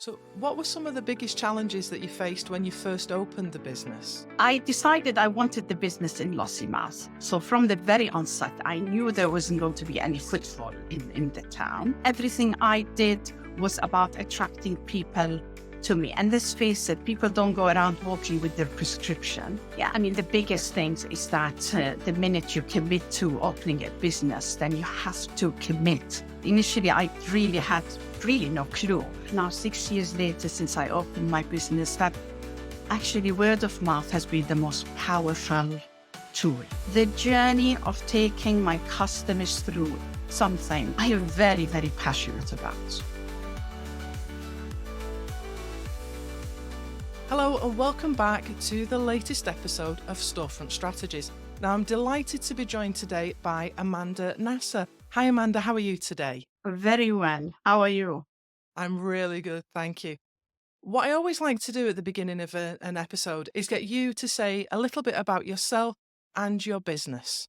So, what were some of the biggest challenges that you faced when you first opened the business? I decided I wanted the business in Lossiemouth. So from the very onset, I knew there wasn't going to be any footfall in the town. Everything I did was about attracting people to me. And let's face it, people don't go around walking with their prescription. Yeah, I mean, the biggest things is that the minute you commit to opening a business, then you have to commit. Initially, I really had no clue. Now, 6 years later, since I opened my business, that actually word of mouth has been the most powerful tool. The journey of taking my customers through something I am very, very passionate about. Hello, and welcome back to the latest episode of Storefront Strategies. Now, I'm delighted to be joined today by Amanda Nasser. Hi, Amanda, how are you today? Very well. How are you? I'm really good, thank you. What I always like to do at the beginning of an episode is get you to say a little bit about yourself and your business.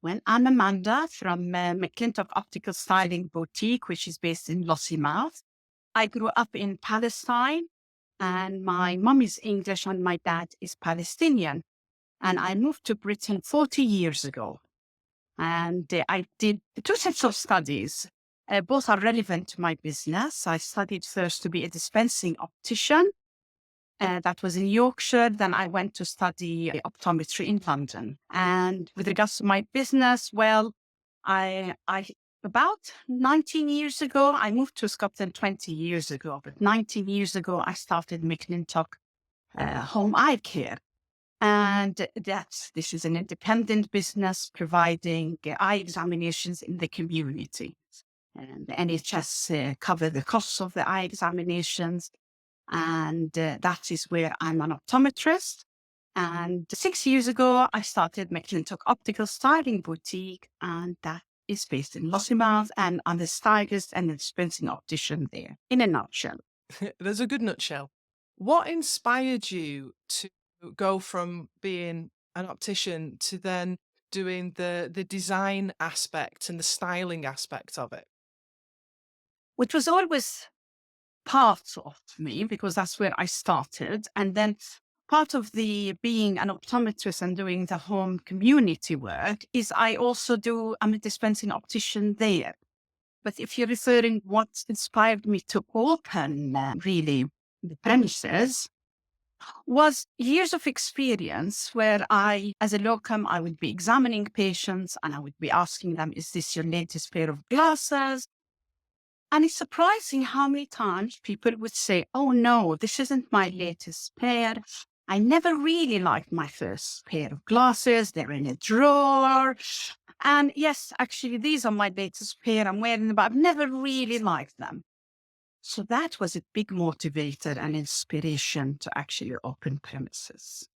Well, I'm Amanda from McClintock Optical Styling Boutique, which is based in Lossiemouth. I grew up in Palestine, and my mom is English and my dad is Palestinian. And I moved to Britain 40 years ago. And I did two sets of studies. Both are relevant to my business. I studied first to be a dispensing optician. That was in Yorkshire. Then I went to study optometry in London. And with regards to my business, well, I about 19 years ago, I moved to Scotland 20 years ago, but 19 years ago, I started McClintock Home Eye Care. And this is an independent business providing eye examinations in the community. And the NHS cover the costs of the eye examinations. And that is where I'm an optometrist. And 6 years ago, I started McClintock Optical Styling Boutique, and that is based in Lossiemouth, and I'm the stylist and the dispensing optician there, in a nutshell. There's a good nutshell. What inspired you to go from being an optician to then doing the design aspect and the styling aspect of it? Which was always part of me because that's where I started. And then part of the being an optometrist and doing the home community work is I'm a dispensing optician there. But if you're referring what inspired me to open really the premises was years of experience where as a locum, I would be examining patients and I would be asking them, is this your latest pair of glasses? And it's surprising how many times people would say, oh no, this isn't my latest pair. I never really liked my first pair of glasses. They're in a drawer. And yes, actually, these are my latest pair. I'm wearing them, but I've never really liked them. So that was a big motivator and inspiration to actually open premises.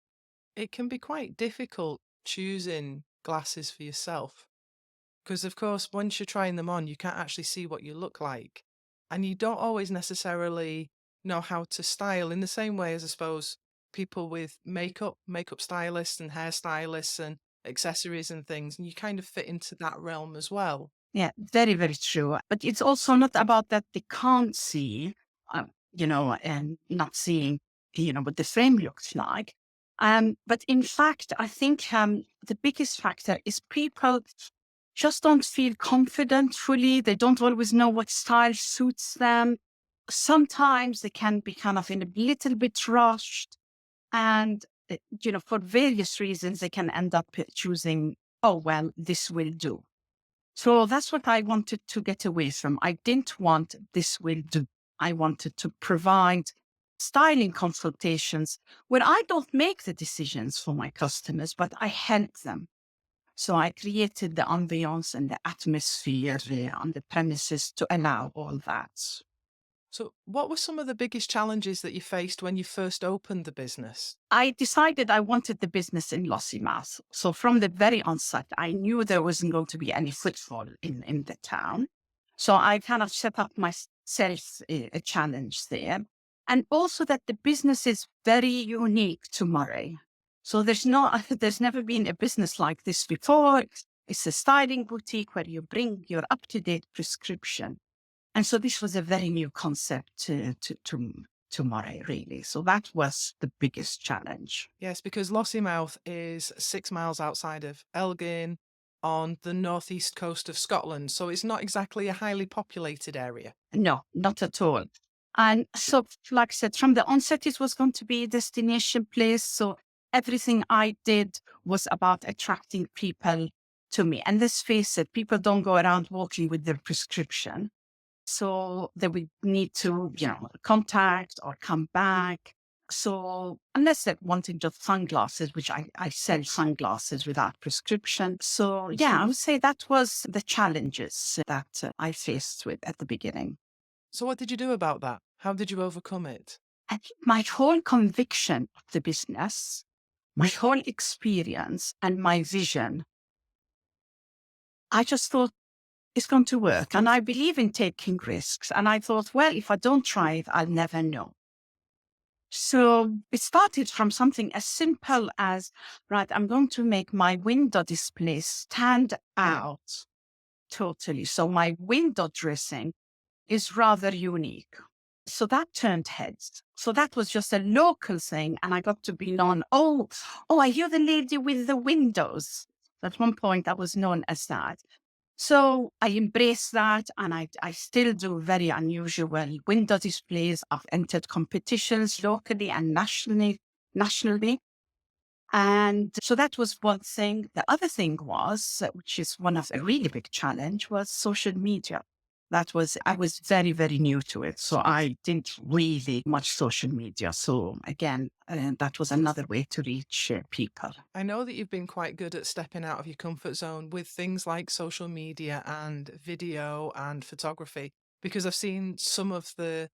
It can be quite difficult choosing glasses for yourself because, of course, once you're trying them on, you can't actually see what you look like. And you don't always necessarily know how to style in the same way as, I suppose, people with makeup stylists and hairstylists and accessories and things. And you kind of fit into that realm as well. Yeah, very, very true. But it's also not about that they can't see, and not seeing, what the frame looks like. But in fact, I think the biggest factor is people just don't feel confident fully. They don't always know what style suits them. Sometimes they can be kind of in a little bit rushed. And, for various reasons, they can end up choosing, oh, well, this will do. So that's what I wanted to get away from. I didn't want this will do. I wanted to provide styling consultations where I don't make the decisions for my customers, but I help them. So I created the ambience and the atmosphere on the premises to allow all that. So, what were some of the biggest challenges that you faced when you first opened the business? I decided I wanted the business in Lossiemouth. So from the very onset, I knew there wasn't going to be any footfall in the town. So I kind of set up myself a challenge there. And also that the business is very unique to Murray. So there's never been a business like this before. It's a styling boutique where you bring your up-to-date prescription And so this was a very new concept to Moray, really. So that was the biggest challenge. Yes, because Lossiemouth is 6 miles outside of Elgin on the northeast coast of Scotland. So it's not exactly a highly populated area. No, not at all. And so, like I said, from the onset, it was going to be a destination place. So everything I did was about attracting people to me. And let's face it, people don't go around walking with their prescription. So they would need to, contact or come back. So unless they're wanting just sunglasses, which I sell sunglasses without prescription. So yeah, I would say that was the challenges that I faced with at the beginning. So what did you do about that? How did you overcome it? I think my whole conviction of the business, my whole experience and my vision, I just thought it's going to work. And I believe in taking risks. And I thought, well, if I don't try it, I'll never know. So it started from something as simple as, right, I'm going to make my window display stand out totally. So my window dressing is rather unique. So that turned heads. So that was just a local thing. And I got to be known, are you the lady with the windows? At one point, I was known as that. So I embrace that, and I still do very unusual window displays. I've entered competitions locally and nationally. And so that was one thing. The other thing was, which is one of the really big challenge, was social media. I was very, very new to it. So I didn't really much social media. So again, that was another way to reach people. I know that you've been quite good at stepping out of your comfort zone with things like social media and video and photography, because I've seen some of the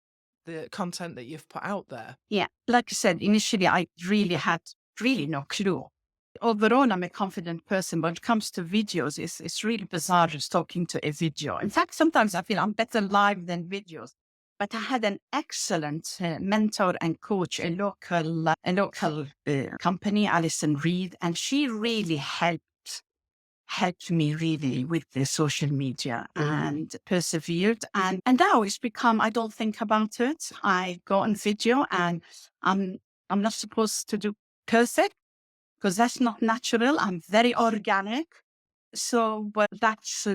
content that you've put out there. Yeah. Like I said, initially, I really had really no clue. Overall, I'm a confident person. When it comes to videos, it's really bizarre just talking to a video. In fact, sometimes I feel I'm better live than videos. But I had an excellent mentor and coach, a local company, Alison Reed, and she really helped me really with the social media and persevered. And now it's become, I don't think about it. I go on video and I'm not supposed to do perfect because that's not natural. I'm very organic. So, but that's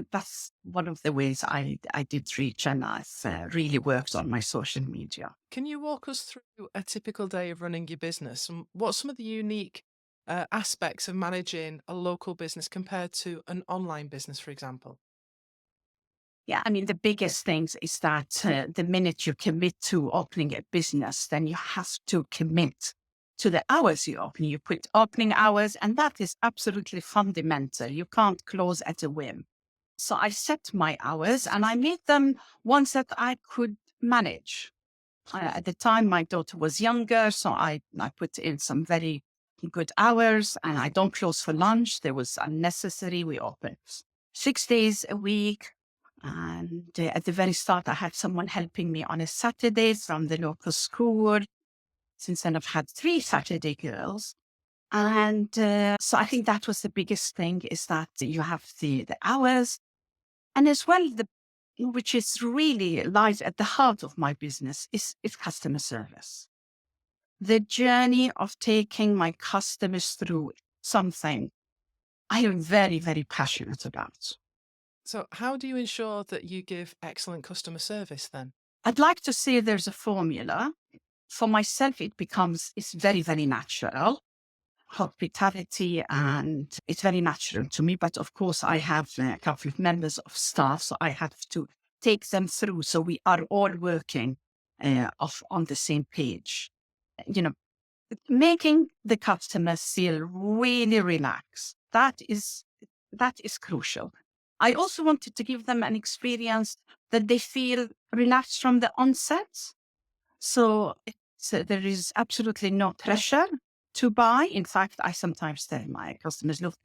one of the ways I did reach, and I've really worked on my social media. Can you walk us through a typical day of running your business and what's some of the unique aspects of managing a local business compared to an online business, for example? Yeah, I mean, the biggest things is that the minute you commit to opening a business, then you have to commit to the hours you open. You put opening hours, and that is absolutely fundamental. You can't close at a whim. So I set my hours and I made them ones that I could manage. At the time, my daughter was younger, so I put in some very good hours and I don't close for lunch. There was unnecessary. We open 6 days a week. And at the very start, I had someone helping me on a Saturday from the local school. Since then, I've had 3 Saturday girls. And so I think that was the biggest thing is that you have the hours. And as well, which is really lies at the heart of my business is customer service. The journey of taking my customers through something I am very, very passionate about. So, how do you ensure that you give excellent customer service then? I'd like to say there's a formula. For myself, it's very, very natural. Hospitality, and it's very natural to me. But of course, I have a couple of members of staff, so I have to take them through. So we are all working on the same page. You know, making the customer feel really relaxed. That is crucial. I also wanted to give them an experience that they feel relaxed from the onset. So there is absolutely no pressure to buy. In fact, I sometimes tell my customers, look,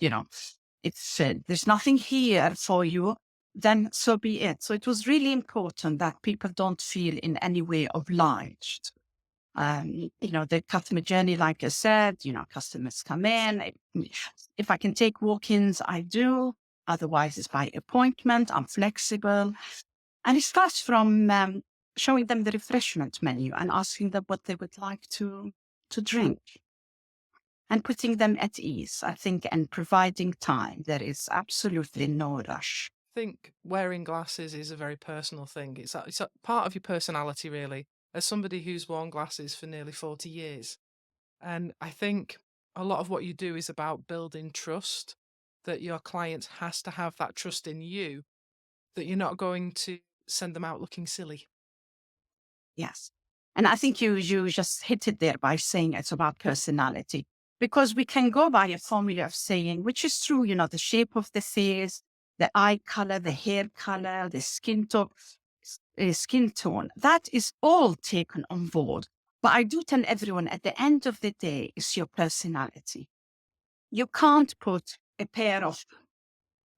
it's there's nothing here for you, then so be it. So it was really important that people don't feel in any way obliged. The customer journey, like I said, customers come in. If I can take walk-ins, I do. Otherwise, it's by appointment. I'm flexible. And it starts from showing them the refreshment menu and asking them what they would like to drink and putting them at ease, I think, and providing time. There is absolutely no rush. I think wearing glasses is a very personal thing. It's a part of your personality, really. As somebody who's worn glasses for nearly 40 years, and I think a lot of what you do is about building trust, that your client has to have that trust in you, that you're not going to send them out looking silly. Yes. And I think you just hit it there by saying it's about personality, because we can go by a formula of saying, which is true, the shape of the face, the eye color, the hair color, the skin tone. That is all taken on board. But I do tell everyone at the end of the day, it's your personality. You can't put a pair of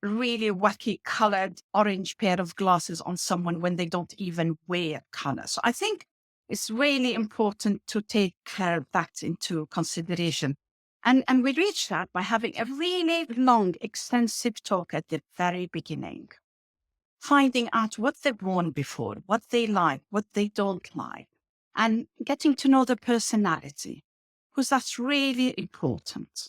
really wacky colored orange pair of glasses on someone when they don't even wear color. So I think it's really important to take that into consideration. And we reach that by having a really long, extensive talk at the very beginning, finding out what they've worn before, what they like, what they don't like, and getting to know the personality, because that's really important.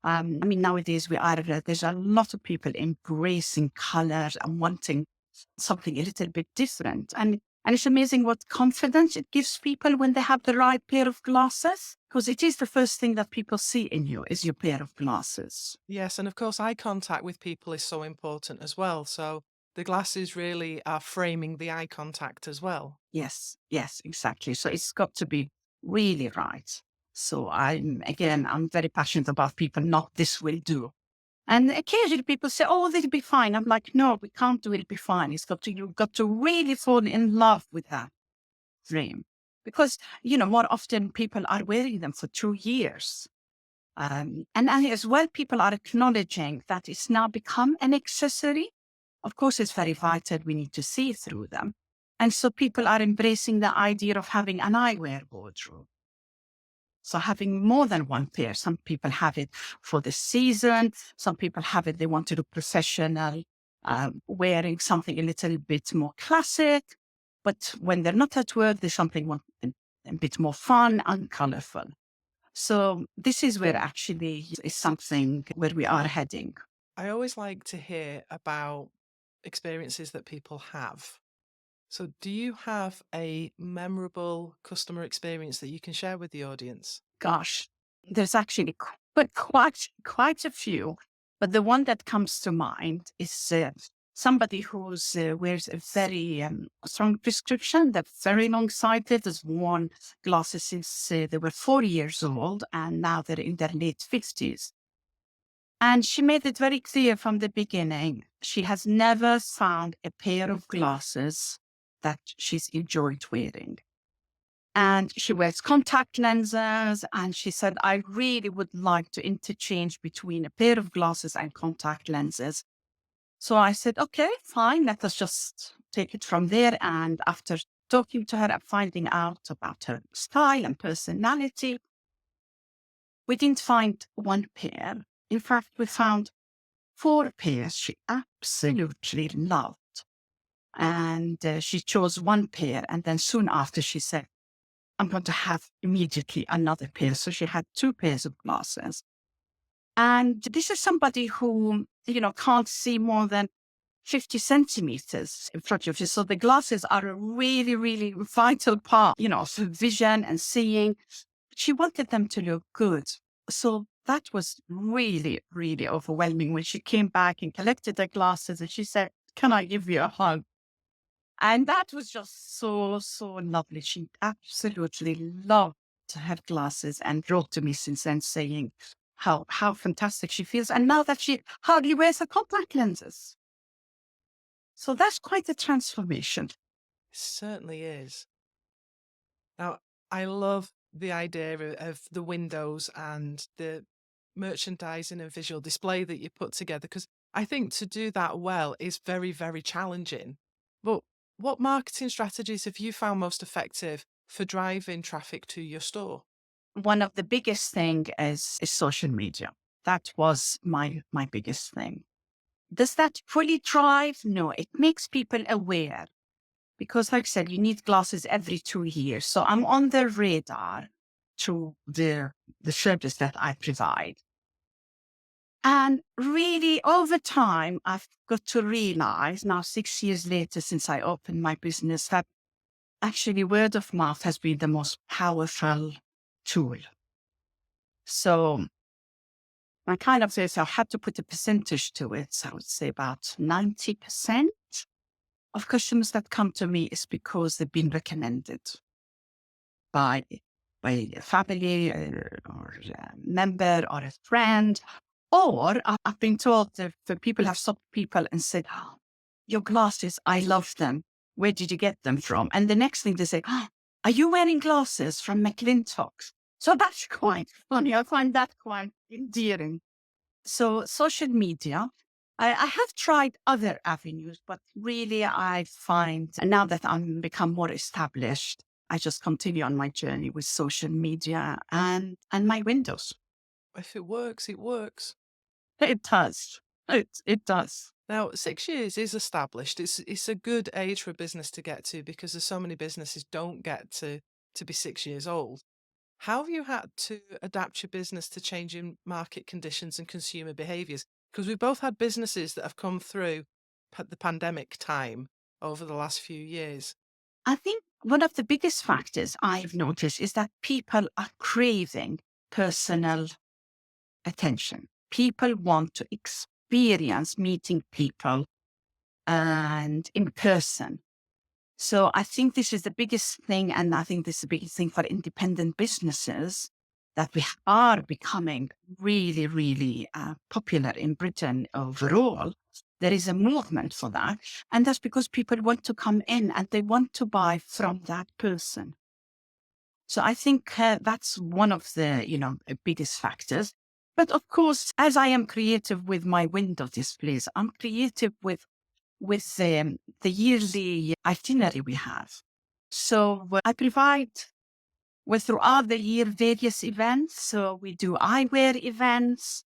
I mean, nowadays there's a lot of people embracing color and wanting something a little bit different. And it's amazing what confidence it gives people when they have the right pair of glasses, because it is the first thing that people see in you is your pair of glasses. Yes, and of course, eye contact with people is so important as well. So the glasses really are framing the eye contact as well. Yes, yes, exactly. So it's got to be really right. So I'm very passionate about people, not this will do. And occasionally people say, oh, they'll be fine. I'm like, no, we can't do it'll be fine. You've got to really fall in love with that frame. Because, more often people are wearing them for 2 years. And as well, people are acknowledging that it's now become an accessory. Of course, it's very vital. We need to see through them. And so people are embracing the idea of having an eyewear wardrobe. So having more than one pair, some people have it for the season. Some people have it, they want to do professional, wearing something a little bit more classic. But when they're not at work, there's something a bit more fun and colorful. So this is where actually is something where we are heading. I always like to hear about experiences that people have. So, do you have a memorable customer experience that you can share with the audience? Gosh, there's actually quite a few, but the one that comes to mind is somebody who wears a very strong prescription. They're very long-sighted. Has worn glasses since they were 4 years old, and now they're in their late 50s. And she made it very clear from the beginning, she has never found a pair of glasses that she's enjoyed wearing. And she wears contact lenses. And she said, I really would like to interchange between a pair of glasses and contact lenses. So I said, okay, fine. Let us just take it from there. And after talking to her and finding out about her style and personality, we didn't find one pair. In fact, we found 4 pairs she absolutely loved. And she chose one pair. And then soon after, she said, I'm going to have immediately another pair. So she had 2 pairs of glasses. And this is somebody who, can't see more than 50 centimeters in front of you. So the glasses are a really, really vital part, for vision and seeing. She wanted them to look good. So that was really, really overwhelming when she came back and collected her glasses and she said, can I give you a hug? And that was just so, so lovely. She absolutely loved her glasses and wrote to me since then saying how fantastic she feels. And now that she hardly wears her contact lenses. So that's quite a transformation. Certainly is. Now, I love the idea of the windows and the merchandising and visual display that you put together, because I think to do that well is very, very challenging. But what marketing strategies have you found most effective for driving traffic to your store? One of the biggest thing is social media. That was my biggest thing. Does that fully drive? No, it makes people aware. because like I said, you need glasses every 2 years. So I'm on the radar through the service that I provide. And really, over time, I've got to realize now, 6 years later, since I opened my business, that actually word of mouth has been the most powerful tool. So I kind of say, so I had to put a percentage to it. So I would say about 90% of customers that come to me is because they've been recommended by a family or a member or a friend. Or I've been told that the people have stopped people and said, "Oh, your glasses, I love them. Where did you get them from?" And the next thing they say, "Oh, are you wearing glasses from McClintock?" So that's quite funny. I find that quite endearing. So social media, I have tried other avenues, but really I find now that I'm become more established, I just continue on my journey with social media and my windows. If it works, it works. It does. It does. Now, 6 years is established. It's a good age for a business to get to because there's so many businesses don't get to be 6 years old. How have you had to adapt your business to changing market conditions and consumer behaviors? Because we've both had businesses that have come through the pandemic time over the last few years. I think one of the biggest factors I've noticed is that people are craving personal attention. People want to experience meeting people and in person. So I think this is the biggest thing, and I think this is the biggest thing for independent businesses, that we are becoming really, really popular in Britain overall. There is a movement for that, and that's because people want to come in and they want to buy from that person. So I think that's one of the biggest factors. But of course, as I am creative with my window displays, I'm creative with the yearly itinerary we have. So I provide throughout the year various events. So we do eyewear events,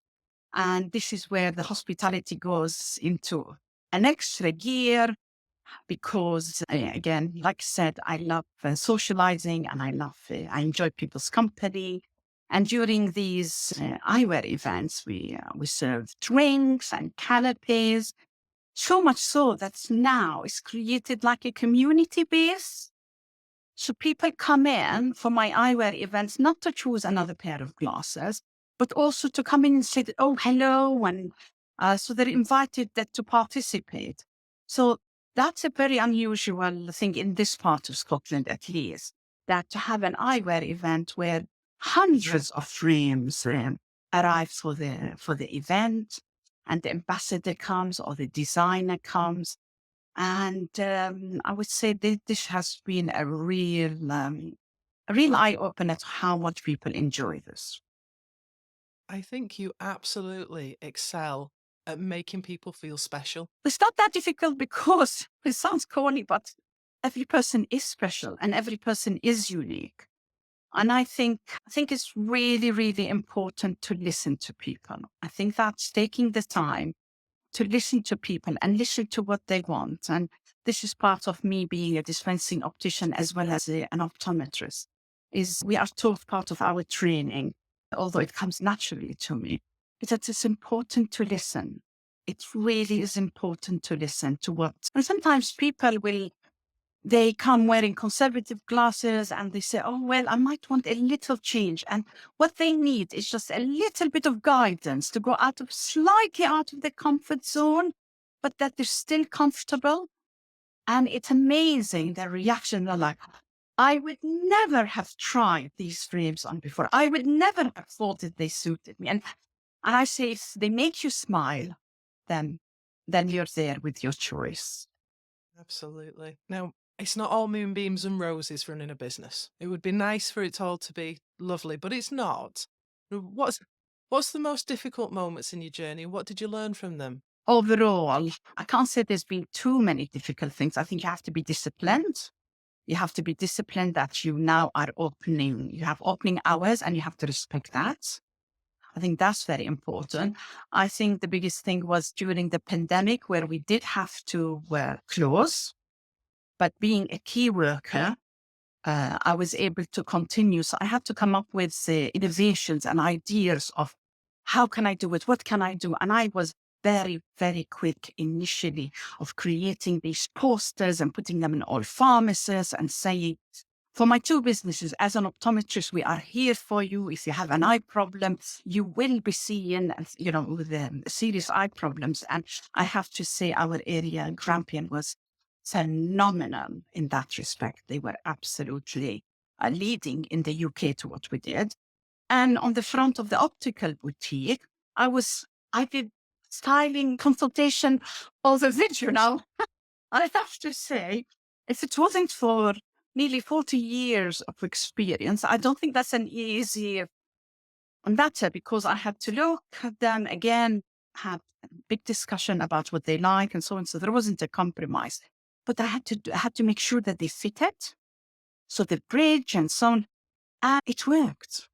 and this is where the hospitality goes into an extra gear because, again, like I said, I love socializing and I enjoy people's company. And during these eyewear events, we serve drinks and canapes, so much so that now it's created like a community base. So people come in for my eyewear events, not to choose another pair of glasses, but also to come in and say, "Oh, hello." And so they're invited to participate. So that's a very unusual thing in this part of Scotland, at least, that to have an eyewear event where hundreds of frames arrive for the event, and the ambassador comes or the designer comes. And I would say this has been a real eye opener to how much people enjoy this. I think you absolutely excel at making people feel special. It's not that difficult because it sounds corny, but every person is special and every person is unique. And I think it's really, really important to listen to people. I think that's taking the time to listen to people and listen to what they want. And this is part of me being a dispensing optician as well as an optometrist, is we are taught part of our training, although it comes naturally to me, is that it's important to listen. It really is important to listen to what, and sometimes people they come wearing conservative glasses and they say, "Oh, well, I might want a little change." And what they need is just a little bit of guidance to go slightly out of the comfort zone, but that they're still comfortable. And it's amazing the reaction. They're like, "I would never have tried these frames on before. I would never have thought that they suited me." And I say, if they make you smile, then, then you're there with your choice. Absolutely. Now, it's not all moonbeams and roses running a business. It would be nice for it all to be lovely, but it's not. What's the most difficult moments in your journey? What did you learn from them? Overall, I can't say there's been too many difficult things. I think you have to be disciplined. You have to be disciplined that you now are opening, you have opening hours and you have to respect that. I think that's very important. I think the biggest thing was during the pandemic where we did have to close. But being a key worker, I was able to continue. So I had to come up with innovations and ideas of how can I do it? What can I do? And I was very, very quick initially of creating these posters and putting them in all pharmacies and saying, for my two businesses, as an optometrist, we are here for you. If you have an eye problem, you will be seeing, with serious eye problems. And I have to say our area, Grampian, was phenomenal in that respect. They were absolutely leading in the UK to what we did. And on the front of the optical boutique, I did styling consultation all the video. I have to say, if it wasn't for nearly 40 years of experience, I don't think that's an easy matter because I had to look at them again, have a big discussion about what they like and so on. So there wasn't a compromise, but I had to make sure that they fitted. So the bridge and so on, and it worked.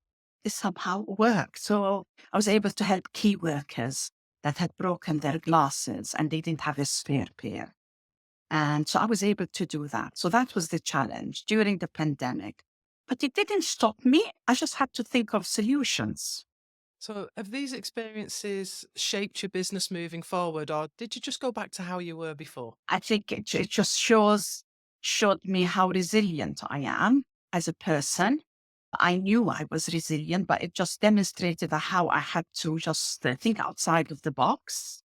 It somehow worked. So I was able to help key workers that had broken their glasses and they didn't have a spare pair. And so I was able to do that. So that was the challenge during the pandemic. But it didn't stop me. I just had to think of solutions. So, have these experiences shaped your business moving forward, or did you just go back to how you were before? I think it just showed me how resilient I am as a person. I knew I was resilient, but it just demonstrated how I had to just think outside of the box.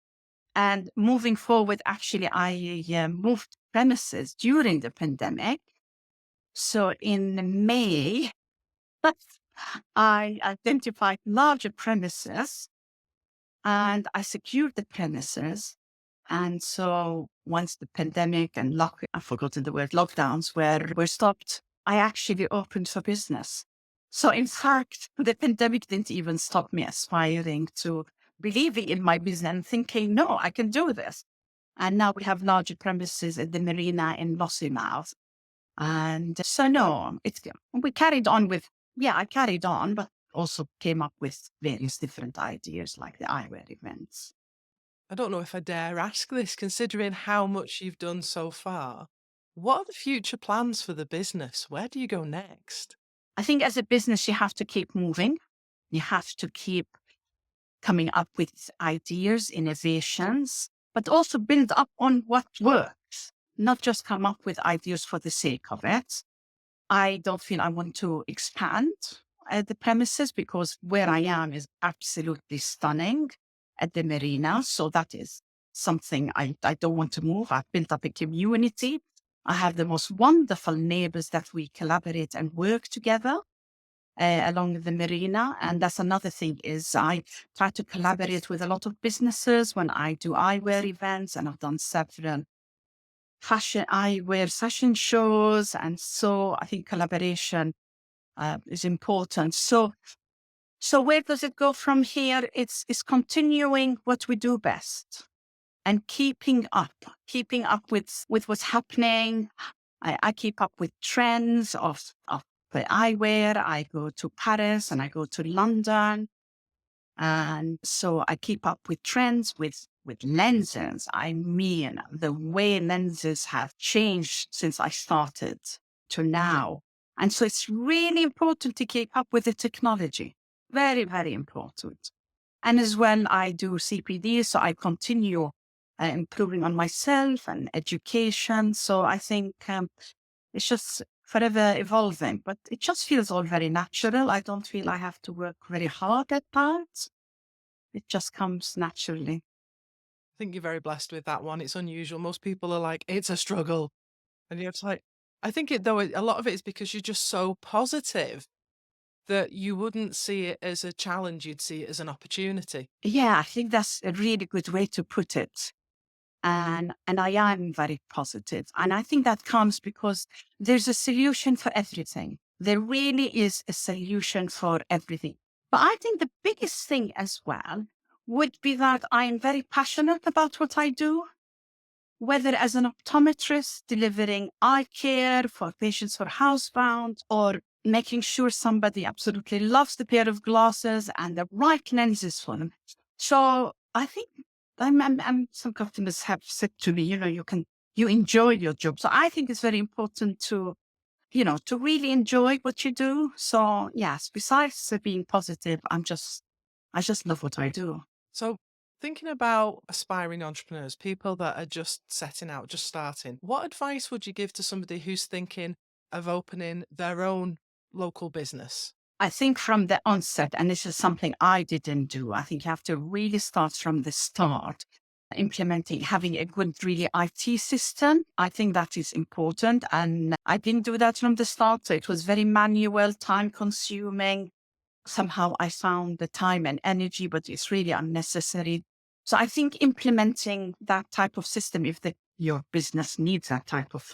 And moving forward, actually, I moved premises during the pandemic. So in May, I identified larger premises and I secured the premises. And so once the pandemic and I've forgotten the word, lockdowns were stopped, I actually opened for business. So in fact, the pandemic didn't even stop me aspiring to believing in my business and thinking, no, I can do this. And now we have larger premises at the marina in Lossiemouth. And so, no, we carried on I carried on, but also came up with various different ideas like the eyewear events. I don't know if I dare ask this, considering how much you've done so far. What are the future plans for the business? Where do you go next? I think as a business, you have to keep moving. You have to keep coming up with ideas, innovations, but also build up on what works, not just come up with ideas for the sake of it. I don't feel I want to expand the premises because where I am is absolutely stunning at the marina. So that is something I don't want to move. I've built up a community. I have the most wonderful neighbors that we collaborate and work together along the marina. And that's another thing is I try to collaborate with a lot of businesses when I do eyewear events, and I've done several fashion eyewear fashion shows. And so I think collaboration is important. So where does it go from here? It's continuing what we do best and keeping up with what's happening. I keep up with trends of the eyewear. I go to Paris and I go to London. And so I keep up with trends with lenses. I mean, the way lenses have changed since I started to now. And so it's really important to keep up with the technology. Very, very important. And as well, I do CPD, so I continue improving on myself and education. So I think it's just forever evolving, but it just feels all very natural. I don't feel I have to work very hard at that. It just comes naturally. I think you're very blessed with that one. It's unusual. Most people are like, it's a struggle. And you're just like, I think a lot of it is because you're just so positive that you wouldn't see it as a challenge, you'd see it as an opportunity. Yeah, I think that's a really good way to put it. And I am very positive. And I think that comes because there's a solution for everything. There really is a solution for everything. But I think the biggest thing as well would be that I am very passionate about what I do, whether as an optometrist delivering eye care for patients who are housebound or making sure somebody absolutely loves the pair of glasses and the right lenses for them. So I think some customers have said to me, you can you enjoy your job. So I think it's very important to, to really enjoy what you do. So yes, besides being positive, I just love what I do. So, thinking about aspiring entrepreneurs, people that are just setting out, just starting, what advice would you give to somebody who's thinking of opening their own local business? I think from the onset, and this is something I didn't do, I think you have to really start from the start, implementing, having a good, really IT system. I think that is important. And I didn't do that from the start. So it was very manual, time consuming. Somehow I found the time and energy, but it's really unnecessary. So I think implementing that type of system, if your business needs that type of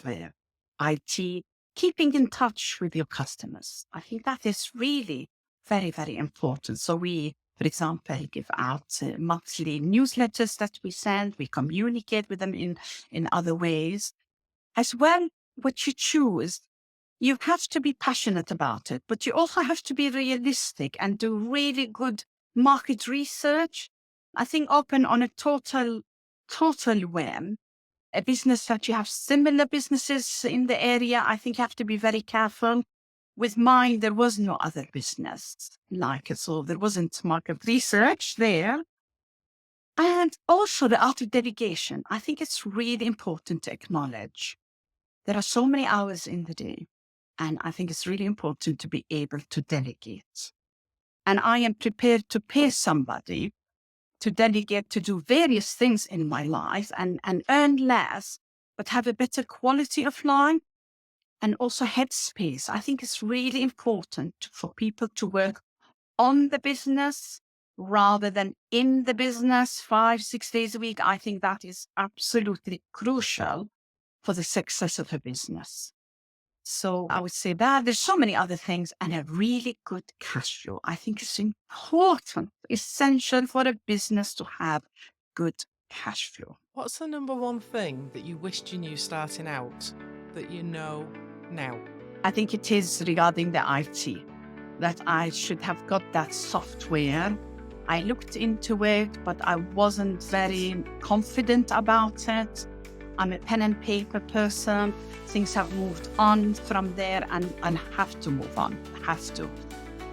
IT, keeping in touch with your customers, I think that is really very, very important. So we, for example, give out monthly newsletters that we send. We communicate with them in other ways. As well, what you choose, you have to be passionate about it, but you also have to be realistic and do really good market research. I think open on a total whim, a business that you have similar businesses in the area, I think you have to be very careful. With mine, there was no other business like it, so there wasn't market research there. And also the art of delegation. I think it's really important to acknowledge there are so many hours in the day. And I think it's really important to be able to delegate. And I am prepared to pay somebody to delegate to do various things in my life and earn less, but have a better quality of life and also headspace. I think it's really important for people to work on the business rather than in the business 5, 6 days a week. I think that is absolutely crucial for the success of a business. So I would say that there's so many other things, and a really good cash flow. I think it's important, essential for a business to have good cash flow. What's the number one thing that you wished you knew starting out that you know now? I think it is regarding the IT, that I should have got that software. I looked into it, but I wasn't very confident about it. I'm a pen and paper person. Things have moved on from there, and have to move on, have to.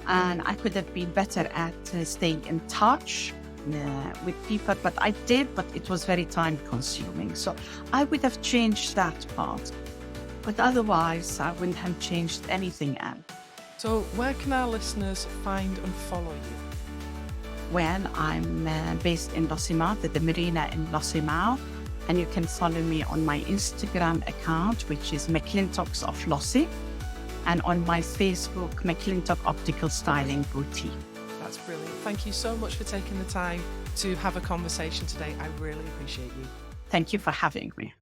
And I could have been better at staying in touch with people, but I did, but it was very time consuming. So I would have changed that part. But otherwise, I wouldn't have changed anything else. So, where can our listeners find and follow you? Well, I'm based in Lossiemouth, at the marina in Lossiemouth. And you can follow me on my Instagram account, which is McClintocks of Lossie, and on my Facebook, McClintock Optical Styling Boutique. That's brilliant. Thank you so much for taking the time to have a conversation today. I really appreciate you. Thank you for having me.